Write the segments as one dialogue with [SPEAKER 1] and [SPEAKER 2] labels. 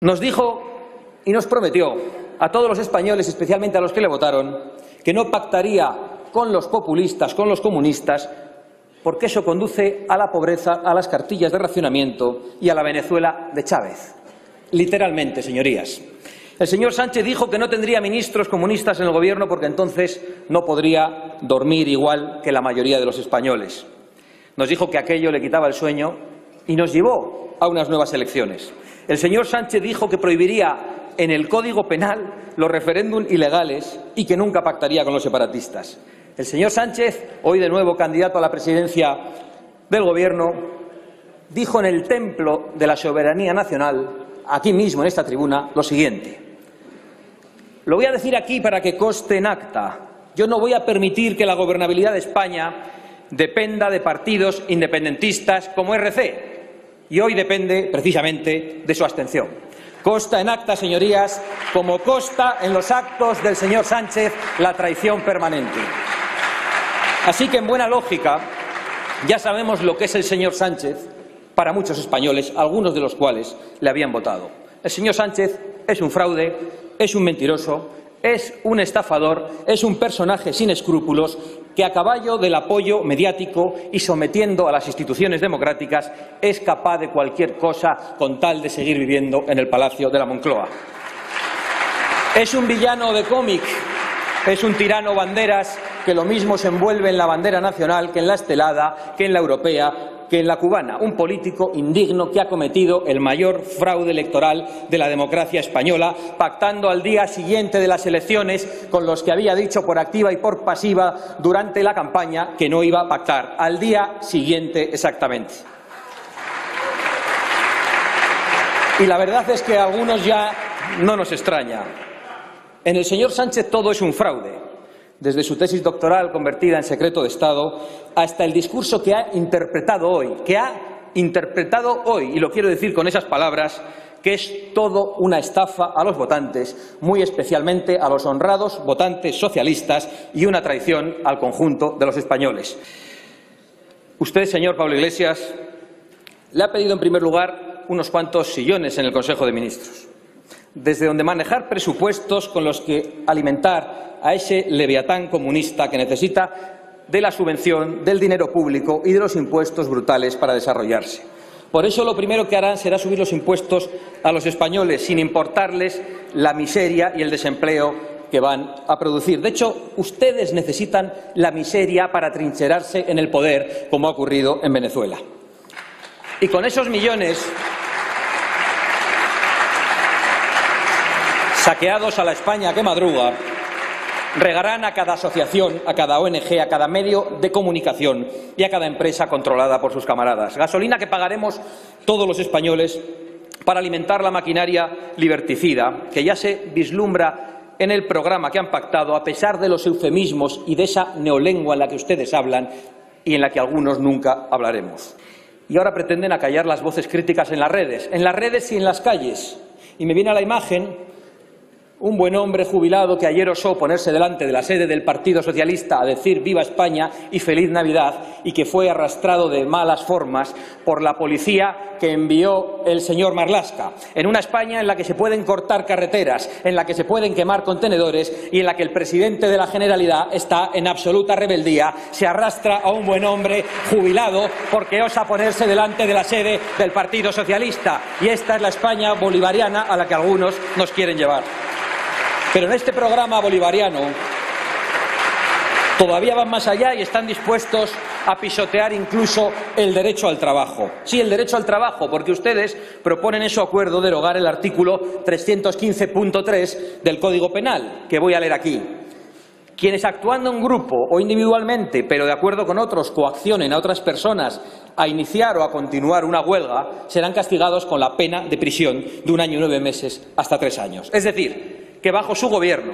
[SPEAKER 1] Nos dijo y nos prometió a todos los españoles, especialmente a los que le votaron, que no pactaría con los populistas, con los comunistas, porque eso conduce a la pobreza, a las cartillas de racionamiento y a la Venezuela de Chávez. Literalmente, señorías. El señor Sánchez dijo que no tendría ministros comunistas en el Gobierno porque entonces no podría dormir igual que la mayoría de los españoles. Nos dijo que aquello le quitaba el sueño y nos llevó a unas nuevas elecciones. El señor Sánchez dijo que prohibiría en el Código Penal los referéndums ilegales y que nunca pactaría con los separatistas. El señor Sánchez, hoy de nuevo candidato a la presidencia del Gobierno, dijo en el templo de la soberanía nacional, aquí mismo en esta tribuna, lo siguiente. Lo voy a decir aquí para que conste en acta. Yo no voy a permitir que la gobernabilidad de España dependa de partidos independentistas como RC. Y hoy depende precisamente de su abstención. Consta en acta, señorías, como consta en los actos del señor Sánchez, la traición permanente. Así que, en buena lógica, ya sabemos lo que es el señor Sánchez para muchos españoles, algunos de los cuales le habían votado. El señor Sánchez es un fraude, es un mentiroso, es un estafador, es un personaje sin escrúpulos que, a caballo del apoyo mediático y sometiendo a las instituciones democráticas, es capaz de cualquier cosa con tal de seguir viviendo en el Palacio de la Moncloa. Es un villano de cómic, es un tirano banderas que lo mismo se envuelve en la bandera nacional que en la estelada, que en la europea, que en la cubana. Un político indigno que ha cometido el mayor fraude electoral de la democracia española, pactando al día siguiente de las elecciones con los que había dicho por activa y por pasiva durante la campaña que no iba a pactar. Al día siguiente exactamente. Y la verdad es que a algunos ya no nos extraña. En el señor Sánchez todo es un fraude. Desde su tesis doctoral convertida en secreto de Estado hasta el discurso que ha interpretado hoy, y lo quiero decir con esas palabras, que es todo una estafa a los votantes, muy especialmente a los honrados votantes socialistas, y una traición al conjunto de los españoles. Usted, señor Pablo Iglesias, le ha pedido en primer lugar unos cuantos sillones en el Consejo de Ministros, desde donde manejar presupuestos con los que alimentar a ese leviatán comunista que necesita de la subvención, del dinero público y de los impuestos brutales para desarrollarse. Por eso lo primero que harán será subir los impuestos a los españoles, sin importarles la miseria y el desempleo que van a producir. De hecho, ustedes necesitan la miseria para trincherarse en el poder, como ha ocurrido en Venezuela. Y con esos millones saqueados a la España que madruga, regarán a cada asociación, a cada ONG, a cada medio de comunicación y a cada empresa controlada por sus camaradas. Gasolina que pagaremos todos los españoles para alimentar la maquinaria liberticida, que ya se vislumbra en el programa que han pactado, a pesar de los eufemismos y de esa neolengua en la que ustedes hablan y en la que algunos nunca hablaremos. Y ahora pretenden acallar las voces críticas en las redes y en las calles. Y me viene a la imagen un buen hombre jubilado que ayer osó ponerse delante de la sede del Partido Socialista a decir «Viva España» y «Feliz Navidad», y que fue arrastrado de malas formas por la policía que envió el señor Marlaska, en una España en la que se pueden cortar carreteras, en la que se pueden quemar contenedores y en la que el presidente de la Generalidad está en absoluta rebeldía. Se arrastra a un buen hombre jubilado porque osa ponerse delante de la sede del Partido Socialista. Y esta es la España bolivariana a la que algunos nos quieren llevar. Pero en este programa bolivariano todavía van más allá y están dispuestos a pisotear incluso el derecho al trabajo. Sí, el derecho al trabajo, porque ustedes proponen en su acuerdo derogar el artículo 315.3 del Código Penal, que voy a leer aquí. Quienes, actuando en grupo o individualmente, pero de acuerdo con otros, coaccionen a otras personas a iniciar o a continuar una huelga, serán castigados con la pena de prisión de 1 año y 9 meses hasta 3 años. Es decir, que bajo su gobierno,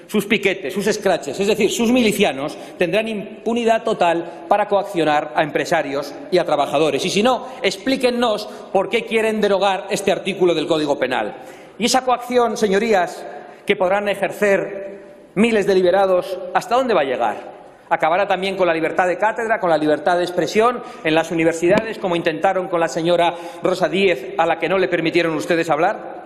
[SPEAKER 1] sus piquetes, sus escraches, es decir, sus milicianos, tendrán impunidad total para coaccionar a empresarios y a trabajadores. Y si no, explíquennos por qué quieren derogar este artículo del Código Penal. Y esa coacción, señorías, que podrán ejercer miles de liberados, ¿hasta dónde va a llegar? ¿Acabará también con la libertad de cátedra, con la libertad de expresión en las universidades, como intentaron con la señora Rosa Díez, a la que no le permitieron ustedes hablar?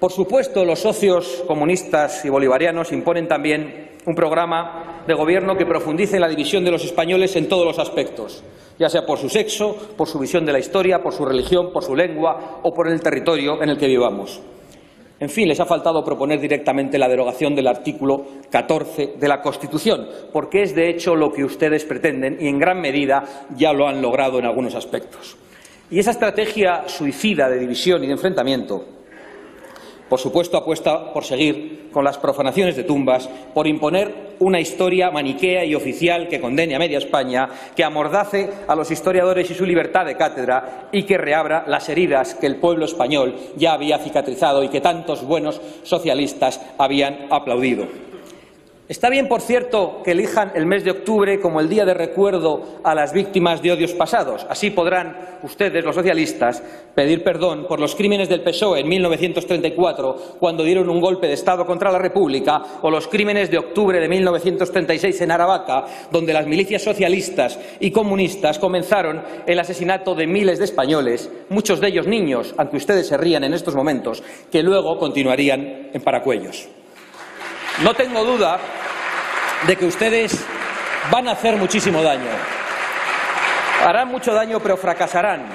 [SPEAKER 1] Por supuesto, los socios comunistas y bolivarianos imponen también un programa de gobierno que profundice en la división de los españoles en todos los aspectos, ya sea por su sexo, por su visión de la historia, por su religión, por su lengua o por el territorio en el que vivamos. En fin, les ha faltado proponer directamente la derogación del artículo 14 de la Constitución, porque es de hecho lo que ustedes pretenden y en gran medida ya lo han logrado en algunos aspectos. Y esa estrategia suicida de división y de enfrentamiento, por supuesto, apuesta por seguir con las profanaciones de tumbas, por imponer una historia maniquea y oficial que condene a media España, que amordace a los historiadores y su libertad de cátedra y que reabra las heridas que el pueblo español ya había cicatrizado y que tantos buenos socialistas habían aplaudido. Está bien, por cierto, que elijan el mes de octubre como el día de recuerdo a las víctimas de odios pasados. Así podrán ustedes, los socialistas, pedir perdón por los crímenes del PSOE en 1934, cuando dieron un golpe de Estado contra la República, o los crímenes de octubre de 1936 en Aravaca, donde las milicias socialistas y comunistas comenzaron el asesinato de miles de españoles, muchos de ellos niños, aunque ustedes se rían en estos momentos, que luego continuarían en Paracuellos. No tengo duda de que ustedes van a hacer muchísimo daño. Harán mucho daño, pero fracasarán.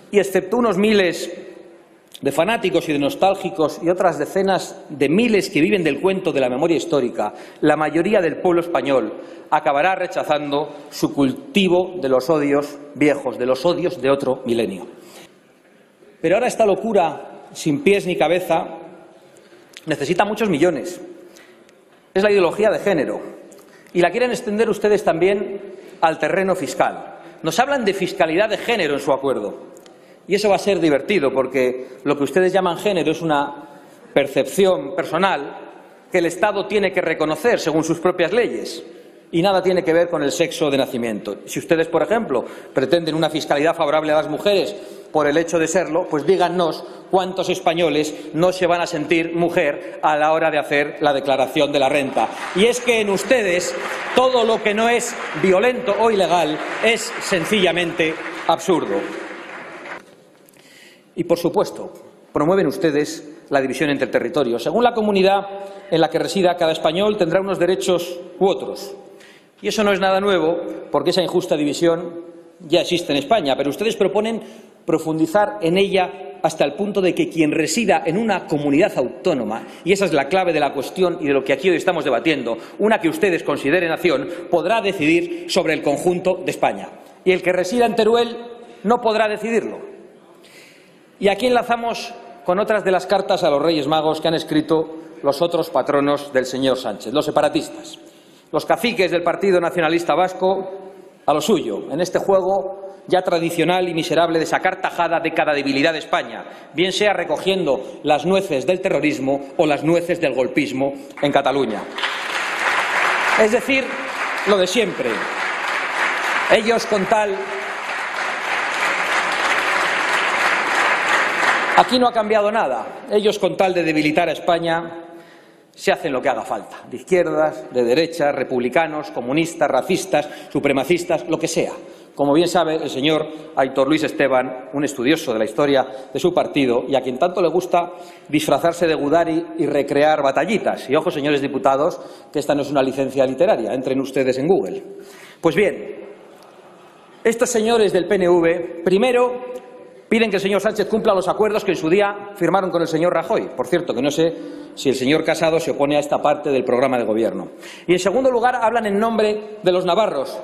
[SPEAKER 1] Y excepto unos miles de fanáticos y de nostálgicos y otras decenas de miles que viven del cuento de la memoria histórica, la mayoría del pueblo español acabará rechazando su cultivo de los odios viejos, de los odios de otro milenio. Pero ahora esta locura sin pies ni cabeza necesita muchos millones. Es la ideología de género. Y la quieren extender ustedes también al terreno fiscal. Nos hablan de fiscalidad de género en su acuerdo. Y eso va a ser divertido, porque lo que ustedes llaman género es una percepción personal que el Estado tiene que reconocer según sus propias leyes. Y nada tiene que ver con el sexo de nacimiento. Si ustedes, por ejemplo, pretenden una fiscalidad favorable a las mujeres por el hecho de serlo, pues dígannos cuántos españoles no se van a sentir mujer a la hora de hacer la declaración de la renta. Y es que en ustedes todo lo que no es violento o ilegal es sencillamente absurdo. Y, por supuesto, promueven ustedes la división entre territorios. Según la comunidad en la que resida, cada español tendrá unos derechos u otros. Y eso no es nada nuevo, porque esa injusta división ya existe en España, pero ustedes proponen profundizar en ella hasta el punto de que quien resida en una comunidad autónoma, y esa es la clave de la cuestión y de lo que aquí hoy estamos debatiendo, una que ustedes consideren nación, podrá decidir sobre el conjunto de España. Y el que resida en Teruel no podrá decidirlo. Y aquí enlazamos con otras de las cartas a los Reyes Magos que han escrito los otros patronos del señor Sánchez, los separatistas, los caciques del Partido Nacionalista Vasco a lo suyo, en este juego ya tradicional y miserable de sacar tajada de cada debilidad de España, bien sea recogiendo las nueces del terrorismo o las nueces del golpismo en Cataluña. Es decir, lo de siempre. Ellos con tal... Aquí no ha cambiado nada. Ellos con tal de debilitar a España se hacen lo que haga falta. De izquierdas, de derechas, republicanos, comunistas, racistas, supremacistas, lo que sea. Como bien sabe el señor Aitor Luis Esteban, un estudioso de la historia de su partido y a quien tanto le gusta disfrazarse de Gudari y recrear batallitas. Y ojo, señores diputados, que esta no es una licencia literaria. Entren ustedes en Google. Pues bien, estos señores del PNV, primero, piden que el señor Sánchez cumpla los acuerdos que en su día firmaron con el señor Rajoy. Por cierto, que no sé si el señor Casado se opone a esta parte del programa de gobierno. Y, en segundo lugar, hablan en nombre de los navarros,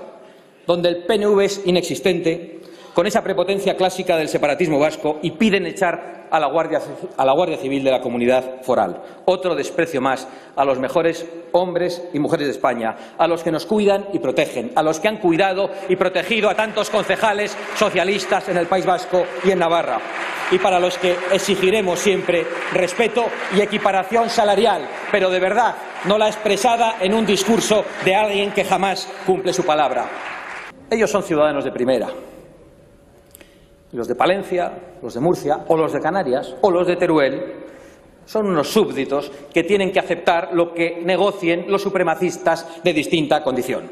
[SPEAKER 1] donde el PNV es inexistente, con esa prepotencia clásica del separatismo vasco, y piden echar a la Guardia Civil de la comunidad foral. Otro desprecio más a los mejores hombres y mujeres de España, a los que nos cuidan y protegen, a los que han cuidado y protegido a tantos concejales socialistas en el País Vasco y en Navarra, y para los que exigiremos siempre respeto y equiparación salarial, pero de verdad, no la expresada en un discurso de alguien que jamás cumple su palabra. Ellos son ciudadanos de primera. Los de Palencia, los de Murcia, o los de Canarias, o los de Teruel, son unos súbditos que tienen que aceptar lo que negocien los supremacistas de distinta condición.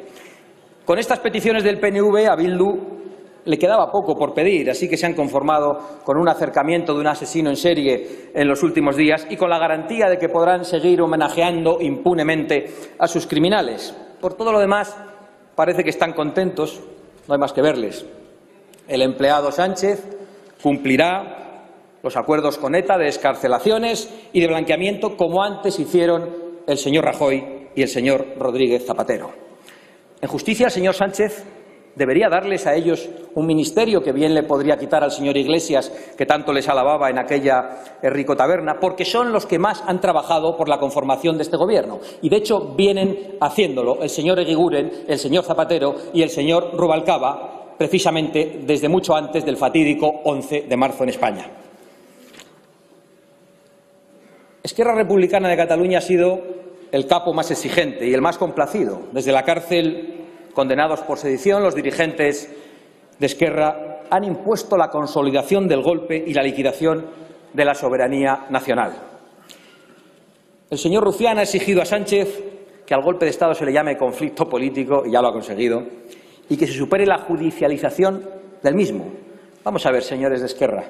[SPEAKER 1] Con estas peticiones del PNV a Bildu le quedaba poco por pedir, así que se han conformado con un acercamiento de un asesino en serie en los últimos días y con la garantía de que podrán seguir homenajeando impunemente a sus criminales. Por todo lo demás, parece que están contentos, no hay más que verles. El empleado Sánchez cumplirá los acuerdos con ETA de excarcelaciones y de blanqueamiento, como antes hicieron el señor Rajoy y el señor Rodríguez Zapatero. En justicia, el señor Sánchez debería darles a ellos un ministerio que bien le podría quitar al señor Iglesias, que tanto les alababa en aquella rico taberna, porque son los que más han trabajado por la conformación de este Gobierno. Y, de hecho, vienen haciéndolo el señor Eguiguren, el señor Zapatero y el señor Rubalcaba, precisamente desde mucho antes del fatídico 11 de marzo en España. Esquerra Republicana de Cataluña ha sido el capo más exigente y el más complacido. Desde la cárcel, condenados por sedición, los dirigentes de Esquerra han impuesto la consolidación del golpe y la liquidación de la soberanía nacional. El señor Rufián ha exigido a Sánchez que al golpe de Estado se le llame conflicto político, y ya lo ha conseguido, y que se supere la judicialización del mismo. Vamos a ver, señores de Esquerra,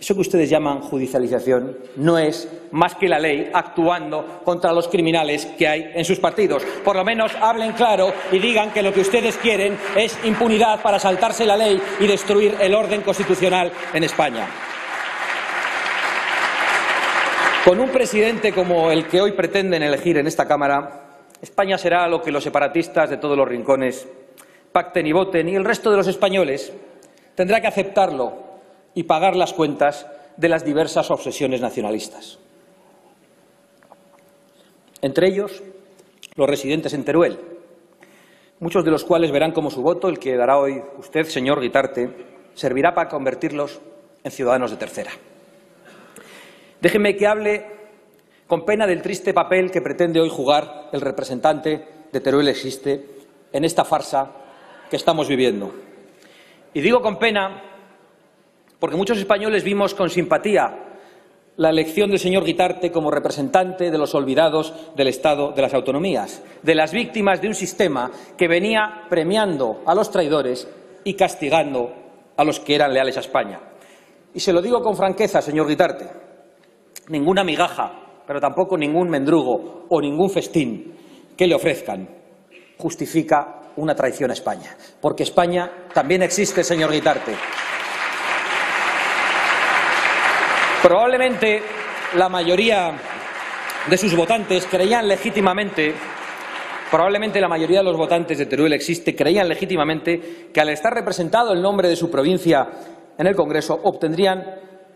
[SPEAKER 1] eso que ustedes llaman judicialización no es más que la ley actuando contra los criminales que hay en sus partidos. Por lo menos hablen claro y digan que lo que ustedes quieren es impunidad para saltarse la ley y destruir el orden constitucional en España. Con un presidente como el que hoy pretenden elegir en esta Cámara, España será lo que los separatistas de todos los rincones pacten y voten, y el resto de los españoles tendrá que aceptarlo y pagar las cuentas de las diversas obsesiones nacionalistas. Entre ellos, los residentes en Teruel, muchos de los cuales verán cómo su voto, el que dará hoy usted, señor Guitarte, servirá para convertirlos en ciudadanos de tercera. Déjenme que hable con pena del triste papel que pretende hoy jugar el representante de Teruel Existe en esta farsa que estamos viviendo. Y digo con pena porque muchos españoles vimos con simpatía la elección del señor Guitarte como representante de los olvidados del Estado de las autonomías, de las víctimas de un sistema que venía premiando a los traidores y castigando a los que eran leales a España. Y se lo digo con franqueza, señor Guitarte, ninguna migaja, pero tampoco ningún mendrugo o ningún festín que le ofrezcan justifica una traición a España, porque España también existe, señor Guitarte. Probablemente la mayoría de sus votantes creían legítimamente, la mayoría de los votantes de Teruel Existe creían legítimamente que al estar representado el nombre de su provincia en el Congreso obtendrían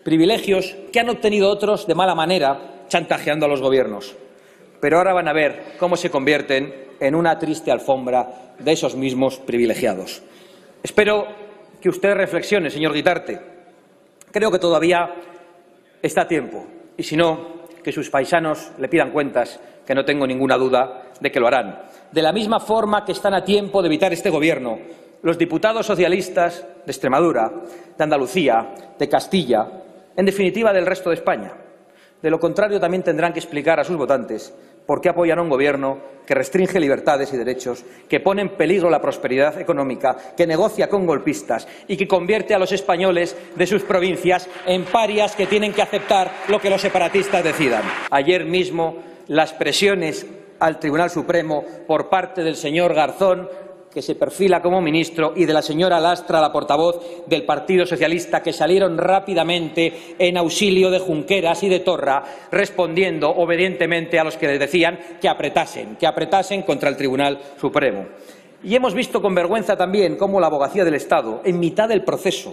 [SPEAKER 1] privilegios que han obtenido otros de mala manera chantajeando a los gobiernos. Pero ahora van a ver cómo se convierten en una triste alfombra de esos mismos privilegiados. Espero que usted reflexione, señor Guitarte. Creo que todavía está a tiempo, y si no, que sus paisanos le pidan cuentas, que no tengo ninguna duda de que lo harán. De la misma forma que están a tiempo de evitar este Gobierno los diputados socialistas de Extremadura, de Andalucía, de Castilla, en definitiva del resto de España. De lo contrario, también tendrán que explicar a sus votantes por qué apoyan a un Gobierno que restringe libertades y derechos, que pone en peligro la prosperidad económica, que negocia con golpistas y que convierte a los españoles de sus provincias en parias que tienen que aceptar lo que los separatistas decidan. Ayer mismo, las presiones al Tribunal Supremo por parte del señor Garzón, que se perfila como ministro, y de la señora Lastra, la portavoz del Partido Socialista, que salieron rápidamente en auxilio de Junqueras y de Torra, respondiendo obedientemente a los que les decían que apretasen contra el Tribunal Supremo. Y hemos visto con vergüenza también cómo la abogacía del Estado, en mitad del proceso,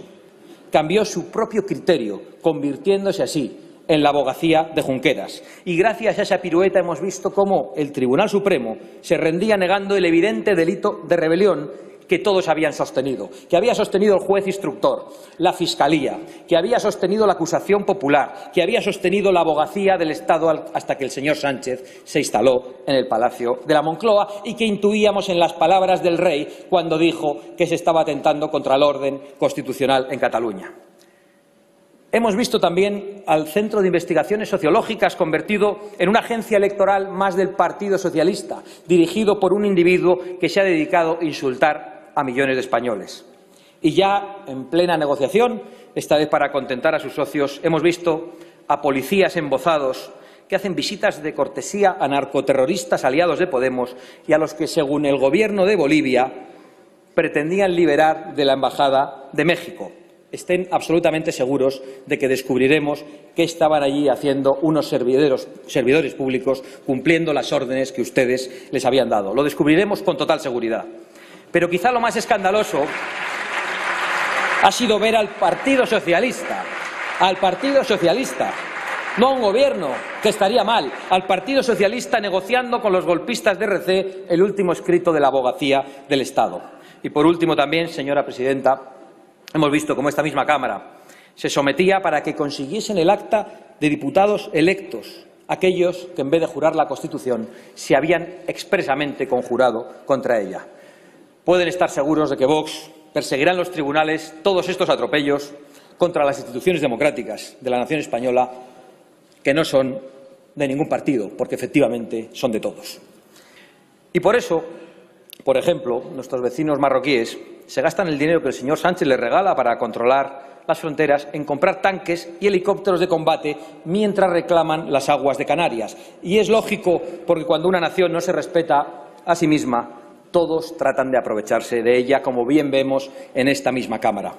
[SPEAKER 1] cambió su propio criterio, convirtiéndose así en la abogacía de Junqueras. Y gracias a esa pirueta hemos visto cómo el Tribunal Supremo se rendía negando el evidente delito de rebelión que todos habían sostenido, que había sostenido el juez instructor, la Fiscalía, que había sostenido la acusación popular, que había sostenido la abogacía del Estado hasta que el señor Sánchez se instaló en el Palacio de la Moncloa y que intuíamos en las palabras del rey cuando dijo que se estaba atentando contra el orden constitucional en Cataluña. Hemos visto también al Centro de Investigaciones Sociológicas convertido en una agencia electoral más del Partido Socialista, dirigido por un individuo que se ha dedicado a insultar a millones de españoles. Y ya en plena negociación, esta vez para contentar a sus socios, hemos visto a policías embozados que hacen visitas de cortesía a narcoterroristas aliados de Podemos y a los que, según el Gobierno de Bolivia, pretendían liberar de la Embajada de México. Estén absolutamente seguros de que descubriremos qué estaban allí haciendo unos servidores públicos cumpliendo las órdenes que ustedes les habían dado. Lo descubriremos con total seguridad. Pero quizá lo más escandaloso ha sido ver al Partido Socialista, no a un Gobierno, que estaría mal, al Partido Socialista negociando con los golpistas de RC el último escrito de la abogacía del Estado. Y por último también, señora presidenta, hemos visto cómo esta misma Cámara se sometía para que consiguiesen el acta de diputados electos, aquellos que en vez de jurar la Constitución se habían expresamente conjurado contra ella. Pueden estar seguros de que Vox perseguirá en los tribunales todos estos atropellos contra las instituciones democráticas de la nación española, que no son de ningún partido, porque efectivamente son de todos. Y por eso, por ejemplo, nuestros vecinos marroquíes se gastan el dinero que el señor Sánchez les regala para controlar las fronteras en comprar tanques y helicópteros de combate mientras reclaman las aguas de Canarias. Y es lógico, porque cuando una nación no se respeta a sí misma, todos tratan de aprovecharse de ella, como bien vemos en esta misma Cámara.